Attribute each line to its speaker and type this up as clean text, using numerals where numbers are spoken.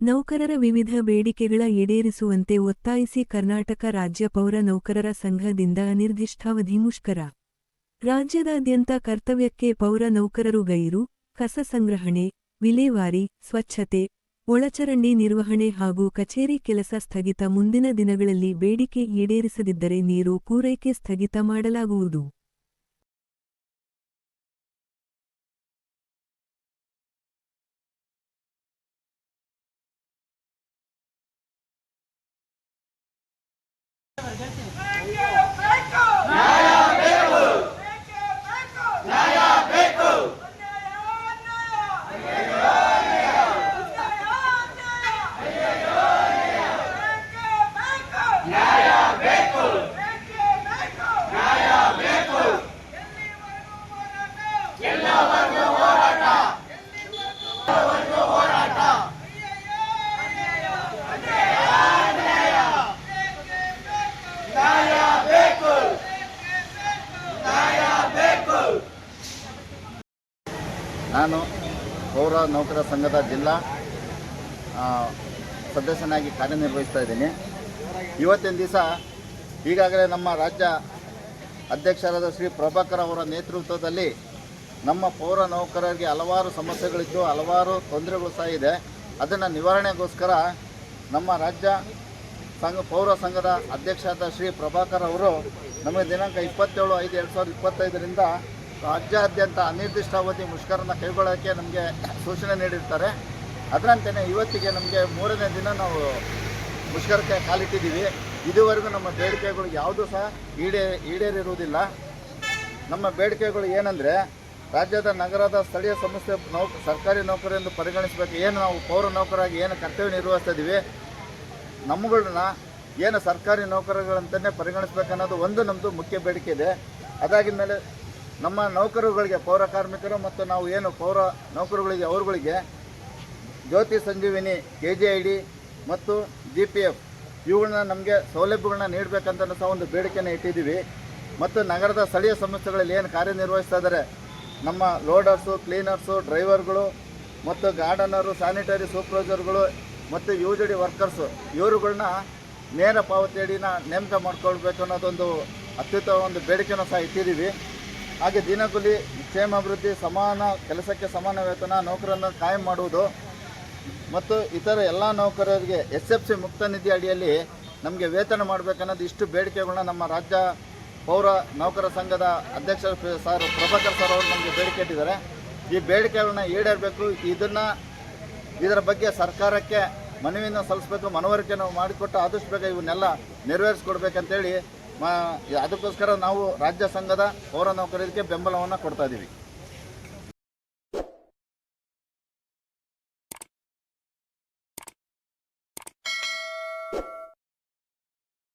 Speaker 1: ನೌಕರರ ವಿವಿಧ ಬೇಡಿಕೆಗಳ ಈಡೇರಿಸುವಂತೆ ಒತ್ತಾಯಿಸಿ ಕರ್ನಾಟಕ ರಾಜ್ಯ ಪೌರ ನೌಕರರ ಸಂಘದಿಂದ ಅನಿರ್ದಿಷ್ಟಾವಧಿ ಮುಷ್ಕರ. ರಾಜ್ಯದಾದ್ಯಂತ ಕರ್ತವ್ಯಕ್ಕೆ ಪೌರ ನೌಕರರು ಗೈರು, ಕಸ ಸಂಗ್ರಹಣೆ, ವಿಲೇವಾರಿ, ಸ್ವಚ್ಛತೆ, ಒಳಚರಂಡಿ ನಿರ್ವಹಣೆ ಹಾಗೂ ಕಚೇರಿ ಕೆಲಸ ಸ್ಥಗಿತ. ಮುಂದಿನ ದಿನಗಳಲ್ಲಿ ಬೇಡಿಕೆ ಈಡೇರಿಸದಿದ್ದರೆ ನೀರು ಪೂರೈಕೆ ಸ್ಥಗಿತ ಮಾಡಲಾಗುವುದು.
Speaker 2: ನಾನು ಪೌರ ನೌಕರ ಸಂಘದ ಜಿಲ್ಲಾ ಸದಸ್ಯನಾಗಿ ಕಾರ್ಯನಿರ್ವಹಿಸ್ತಾ ಇದ್ದೀನಿ. ಇವತ್ತಿನ ದಿವಸ ಈಗಾಗಲೇ ನಮ್ಮ ರಾಜ್ಯ ಅಧ್ಯಕ್ಷರಾದ ಶ್ರೀ ಪ್ರಭಾಕರ್ ಅವರ ನೇತೃತ್ವದಲ್ಲಿ ನಮ್ಮ ಪೌರ ನೌಕರರಿಗೆ ಹಲವಾರು ಸಮಸ್ಯೆಗಳಿದ್ದು ಹಲವಾರು ತೊಂದರೆಗಳು ಸಹ ಇದೆ. ಅದನ್ನು ನಿವಾರಣೆಗೋಸ್ಕರ ನಮ್ಮ ರಾಜ್ಯ ಪೌರ ಸಂಘದ ಅಧ್ಯಕ್ಷರಾದ ಶ್ರೀ ಪ್ರಭಾಕರ್ ಅವರು ನಮಗೆ ದಿನಾಂಕ 27/5/2025ರಿಂದ ರಾಜ್ಯಾದ್ಯಂತ ಅನಿರ್ದಿಷ್ಟಾವಧಿ ಮುಷ್ಕರನ ಕೈಗೊಳ್ಳೋಕ್ಕೆ ನಮಗೆ ಸೂಚನೆ ನೀಡಿರ್ತಾರೆ. ಅದರಂತೆಯೇ ಇವತ್ತಿಗೆ ನಮಗೆ 3ನೇ ದಿನ ನಾವು ಮುಷ್ಕರಕ್ಕೆ ಕಾಲಿಟ್ಟಿದ್ದೀವಿ. ಇದುವರೆಗೂ ನಮ್ಮ ಬೇಡಿಕೆಗಳು ಯಾವುದೂ ಸಹ ಈಡೇರಿರುವುದಿಲ್ಲ. ನಮ್ಮ ಬೇಡಿಕೆಗಳು ಏನಂದರೆ, ರಾಜ್ಯದ ನಗರದ ಸ್ಥಳೀಯ ಸಂಸ್ಥೆ ಸರ್ಕಾರಿ ನೌಕರರೆಂದು ಪರಿಗಣಿಸಬೇಕು. ಏನು ನಾವು ಪೌರ ನೌಕರಾಗಿ ಏನು ಕರ್ತವ್ಯ ನಿರ್ವಹಿಸ್ತಾ ಇದ್ದೀವಿ, ನಮ್ಮಗಳನ್ನ ಏನು ಸರ್ಕಾರಿ ನೌಕರಗಳಂತಲೇ ಪರಿಗಣಿಸಬೇಕನ್ನೋದು ಒಂದು ನಮ್ಮದು ಮುಖ್ಯ ಬೇಡಿಕೆ ಇದೆ. ಅದಾಗಿದ ಮೇಲೆ ನಮ್ಮ ನೌಕರರುಗಳಿಗೆ, ಪೌರ ಕಾರ್ಮಿಕರು ಮತ್ತು ನಾವು ಏನು ಪೌರ ನೌಕರರುಗಳಿಗೆ ಅವ್ರುಗಳಿಗೆ ಜ್ಯೋತಿ ಸಂಜೀವಿನಿ, KJID ಮತ್ತು GPF ಇವುಗಳನ್ನ ನಮಗೆ ಸೌಲಭ್ಯಗಳನ್ನ ನೀಡಬೇಕಂತ ಸಹ ಒಂದು ಬೇಡಿಕೆನ ಇಟ್ಟಿದ್ದೀವಿ. ಮತ್ತು ನಗರದ ಸ್ಥಳೀಯ ಸಂಸ್ಥೆಗಳಲ್ಲಿ ಏನು ಕಾರ್ಯನಿರ್ವಹಿಸ್ತಾ ಇದ್ದಾರೆ, ನಮ್ಮ ಲೋಡರ್ಸು, ಕ್ಲೀನರ್ಸು, ಡ್ರೈವರ್ಗಳು ಮತ್ತು ಗಾರ್ಡನರು, ಸ್ಯಾನಿಟರಿ ಸೂಪರ್ವೈಸರ್ಗಳು ಮತ್ತು UJD ವರ್ಕರ್ಸು ಇವರುಗಳನ್ನ ನೇರ ಪಾವತಿಯಡಿನ ನೇಮಕ ಮಾಡ್ಕೊಳ್ಬೇಕು ಅನ್ನೋದೊಂದು ಅತ್ಯುತ್ತಮ ಒಂದು ಬೇಡಿಕೆನೂ ಸಹ ಇಟ್ಟಿದ್ದೀವಿ. ಹಾಗೆ ದಿನಗೂಲಿ, ಕ್ಷೇಮಾಭಿವೃದ್ಧಿ, ಸಮಾನ ಕೆಲಸಕ್ಕೆ ಸಮಾನ ವೇತನ, ನೌಕರರನ್ನು ಕಾಯಂ ಮಾಡುವುದು ಮತ್ತು ಇತರ ಎಲ್ಲ ನೌಕರರಿಗೆ SFC ಮುಕ್ತ ನಿಧಿ ಅಡಿಯಲ್ಲಿ ನಮಗೆ ವೇತನ ಮಾಡಬೇಕನ್ನೋದು ಇಷ್ಟು ಬೇಡಿಕೆಗಳನ್ನ ನಮ್ಮ ರಾಜ್ಯ ಪೌರ ನೌಕರ ಸಂಘದ ಅಧ್ಯಕ್ಷ ಸರ್ ಪ್ರಭಾಕರ್ ಸರ್ ಅವರು ನಮಗೆ ಬೇಡಿಕೆ ಇಟ್ಟಿದ್ದಾರೆ. ಈ ಬೇಡಿಕೆಗಳನ್ನ ಈಡೇರಬೇಕು. ಇದರ ಬಗ್ಗೆ ಸರ್ಕಾರಕ್ಕೆ ಮನವಿಯನ್ನು ಸಲ್ಲಿಸಬೇಕು. ಮನವರಿಕೆ ನಾವು ಮಾಡಿಕೊಟ್ಟು ಆದಷ್ಟು ಬೇಗ ಇವನ್ನೆಲ್ಲ ನೆರವೇರಿಸ್ಕೊಡ್ಬೇಕಂತೇಳಿ ಅದಕ್ಕೋಸ್ಕರ ನಾವು ರಾಜ್ಯ ಸಂಘದ ಪೌರ ನೌಕರರಿಗೆ ಬೆಂಬಲವನ್ನು ಕೊಡ್ತಾ ಇದ್ದೀವಿ.